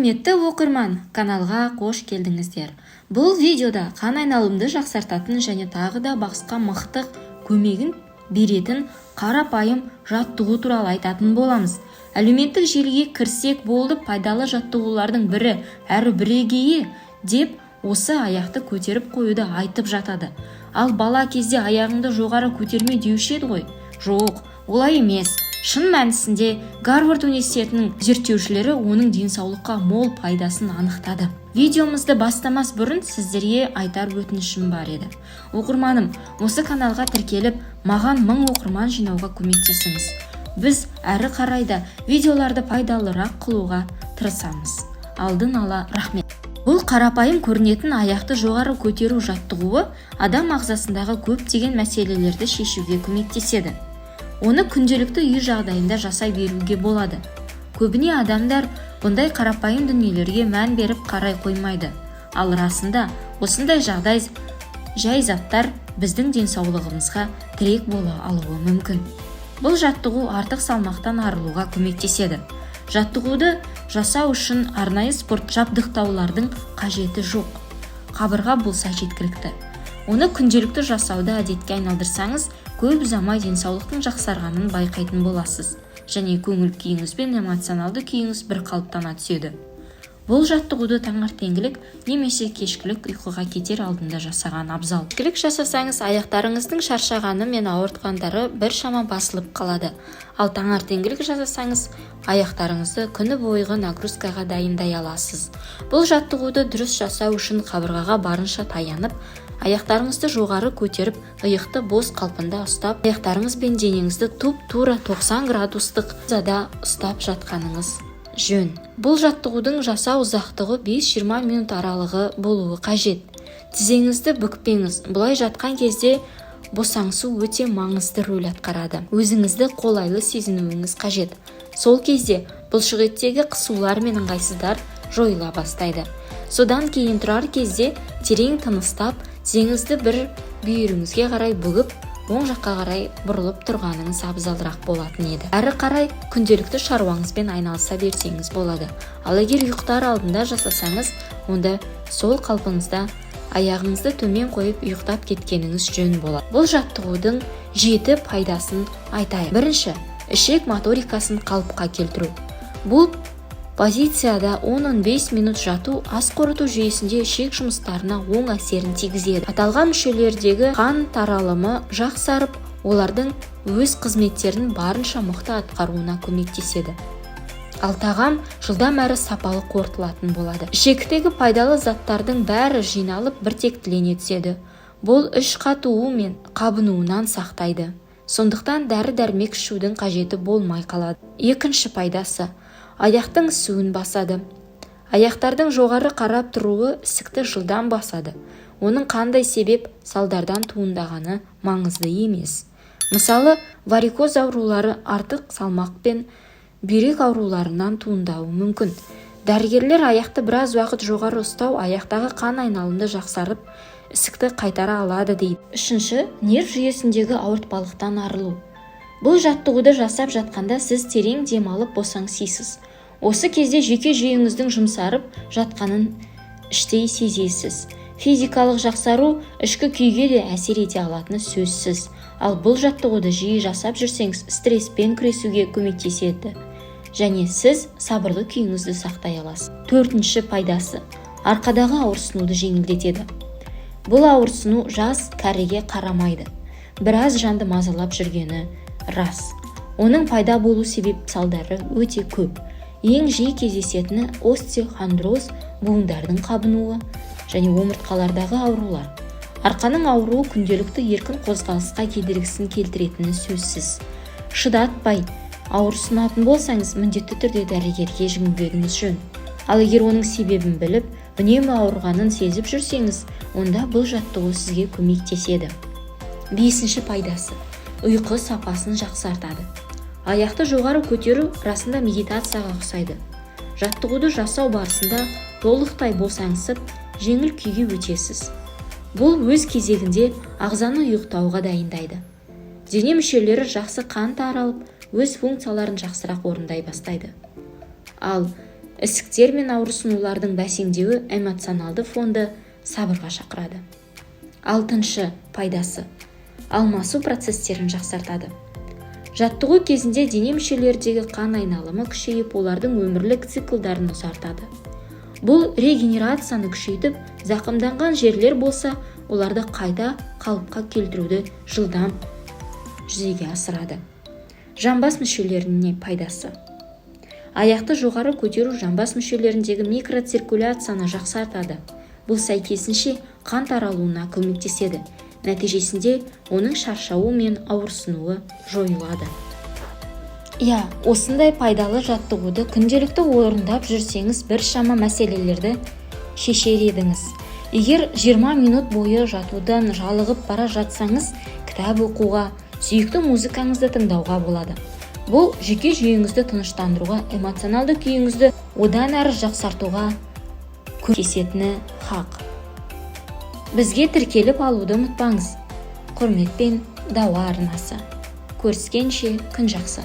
Құрметті оқырман, каналға қош келдіңіздер. Бұл видеода қан айналымды жақсартатын және тағы да басқа мықты көмегін беретін қарапайым жаттығу туралы айтатын боламыз. Әлеуметтік желіге кірсек болды, пайдалы жаттығулардың бірі әрі бірегейі деп осы аяқты көтеріп қоюды айтып жатады. Ал бала кезде аяғыңды жоғары көтерме деуші еді ғой? Жоқ, олай емес. Шын мәнісінде Гарвард университетінің зерттеушілері оның денсаулыққа мол пайдасын анықтады. Видеомызды бастамас бұрын сіздерге айтар өтінішім бар еді. Оқырманым, осы каналға тіркеліп, маған 1000 оқырман жинауға көмектесіңіз. Біз әрі қарайда видеоларды пайдалырақ қылуға тырысамыз. Алдын ала рахмет. Бұл қарапайым көрінетін аяқты жоғары көтеру жаттығуы адам ағзасындағы көптеген мәселелерді шешуге көмектеседі. Оны күнделікті үй жағдайында жасай беруге болады. Көбіне адамдар бұндай қарапайым дүниелерге мән беріп қарай қоймайды. Ал расында осындай жағдай жай заттар біздің денсаулығымызға тірек бола алуы мүмкін. Бұл жаттығу артық салмақтан арылуға көмектеседі. Жаттығуды жасау үшін арнайы спорт жабдықтаулардың қажеті жоқ. Қабырға болса жеткілікті. Оны күнделікті жасауды әдетке айналдырсаңыз, көп ұзамай денсаулықтың жақсарғанын байқайтын боласыз, және көңіл күйіңіз бен эмоционалды күйіңіз бір қалыптана түседі. Бұл жаттығуды таңертеңгілік немесе кешкілік ұйқыға кетер алдында жасаған абзал. Кешкілік жасасаңыз, аяқтарыңыздың шаршағаны мен ауыртқандары біршама басылып қалады. Ал таңертеңгілік жасасаңыз, аяқтарыңызды күні бойғы нагрузкаға дайындай аласыз. Бұл жаттығуды дұрыс жасау үшін қабырғаға барынша таянып, аяқтарыңызды жоғары көтеріп, иықты бос қалпында ұстап, аяқтарыңыз бен денеңізді тура 90 градустық азада ұстап жатқаныңыз жөн. Бұл жаттығудың жасау ұзақтығы 5-20 минут аралығы болуы қажет. Тізеңізді бүкпеңіз. Бұлай жатқан кезде босаңсу өте маңызды рөл атқарады. Өзіңізді қолайлы сезінуіңіз қажет. Сол кезде бұлшықеттегі қысулар мен ыңғайсыздар жойыла бастайды. Содан кейін тұрар кезде терең тыныстап, тізеңізді бір бүйіріңізге қарай бүгіп, оң жаққа қарай бұрылып тұрғаныңыз абзалырақ болатын еді. Әрі қарай күнделікті шаруаңызбен айналыса берсеңіз болады. Ал егер ұйықтар алдында жасасаңыз, онда сол қалпыңызда аяғыңызды төмен қойып ұйықтап кеткеніңіз жөн болады. Бұл жаттығудың 7 пайдасын айтайын. Бірінші, ішек моторикасын қалыпқа келтіру. Бұл позицияда 10-15 минут жату ас қорыту жүйесінде ішек жұмыстарына оң әсерін тигізеді. Аталған мүшелердегі қан таралымы жақсарып, олардың өз қызметтерін барынша мықты атқаруына көмектеседі. Ал тағам жылдам әрі сапалы қорытылатын болады. Ішектегі пайдалы заттардың бәрі жиналып біртектілене түседі. Бұл іш қатуы мен қабынуынан сақтайды. Сондықтан дәрі-дәрмек ішудің қажеті болмай қалады. Екінші пайдасы, аяқтың ісуін басады. Аяқтардың жоғары қарап тұруы ісікті жылдам басады. Оның қандай себеп салдардан туындағаны маңызды емес. Мысалы, варикоз аурулары артық салмақ пен бүйрек ауруларынан туындауы мүмкін. Дәрігерлер аяқты біраз уақыт жоғары ұстау аяқтағы қан айналымды жақсарып, ісікті қайтара алады дейді. Үшінші, нерв жүйесіндегі ауыртпалықтан арылу. Бұл жаттығуды жасап жатқанда сіз терең демалып босаңсисыз. Осы кезде жүйке жүйеңіздің жұмсарып жатқанын іштей сезесіз. Физикалық жақсару ішкі күйге де әсер ете алатыны сөзсіз. Ал бұл жаттығуды жиі жасап жүрсеңіз, стресспен күресуге көмектеседі. Және сіз сабырлы күйіңізді сақтай аласыз. Төртінші пайдасы, арқадағы ауырсынуды жеңілдетеді. Бұл ауырсыну жас кәріге қарамайды. Біраз жанды мазалап жүргені рас. Оның пайда болу себеп салдары өте көп. Ең жиі кездесетіні остеохондроз, буындардың қабынуы және омыртқалардағы аурулар. Арқаның ауруы күнделікті еркін қозғалысқа кедергісін келтіретіні сөзсіз. Шыдатпай ауырсынатын болсаңыз, міндетті түрде дәрігерге жүгінбегіңіз жөн. Ал егер оның себебін біліп, үнемі ауырғанын сезіп жүрсеңіз, онда бұл жаттығу сізге көмектеседі. Бесінші пайдасы, ұйқы сапасын жақсартады. Аяқты жоғары көтеру расында медитацияға ұқсайды. Жаттығуды жасау барысында толықтай босаңсып, жеңіл күйге өтесіз. Бұл өз кезегінде ағзаны ұйықтауға дайындайды. Дене мүшелері жақсы қан таралып, өз функцияларын жақсырақ орындай бастайды. Ал ісіктер мен ауырсынулардың бәсеңдеуі эмоционалды фонды сабырға шақырады. 6. Пайдасы. Алмасу процестерін жақсартады. Жаттығу кезінде дене мүшелердегі қан айналымы күшейіп, олардың өмірлік циклдарын ұзартады. Бұл регенерацияны күшейтіп, зақымданған жерлер болса, оларды қайта қалыпқа келтіруді жылдам жүзеге асырады. Жамбас мүшелеріне пайдасы. Аяқты жоғары көтеру жамбас мүшелеріндегі микроциркуляцияны жақсартады. Бұл сәйкесінше қан таралуына көмектеседі. Нәтижесінде оның шаршауы мен ауырсынуы жойылады. Осындай пайдалы жаттығуды күнделікті орындап жүрсеңіз, біршама мәселелерді шешер едіңіз. Егер 20 минут бойы жатудан жалығып бара жатсаңыз, кітап оқуға, сүйікті музыкаңызды тыңдауға болады. Бұл жүйке жүйеңізді тыныштандыруға, эмоционалды күйіңізді одан әрі жақсартуға көмектесетіні хақ. Бізге тіркеліп алуды ұмытпаңыз. Құрметпен, Дауа арнасы. Көріскенше күн жақсы.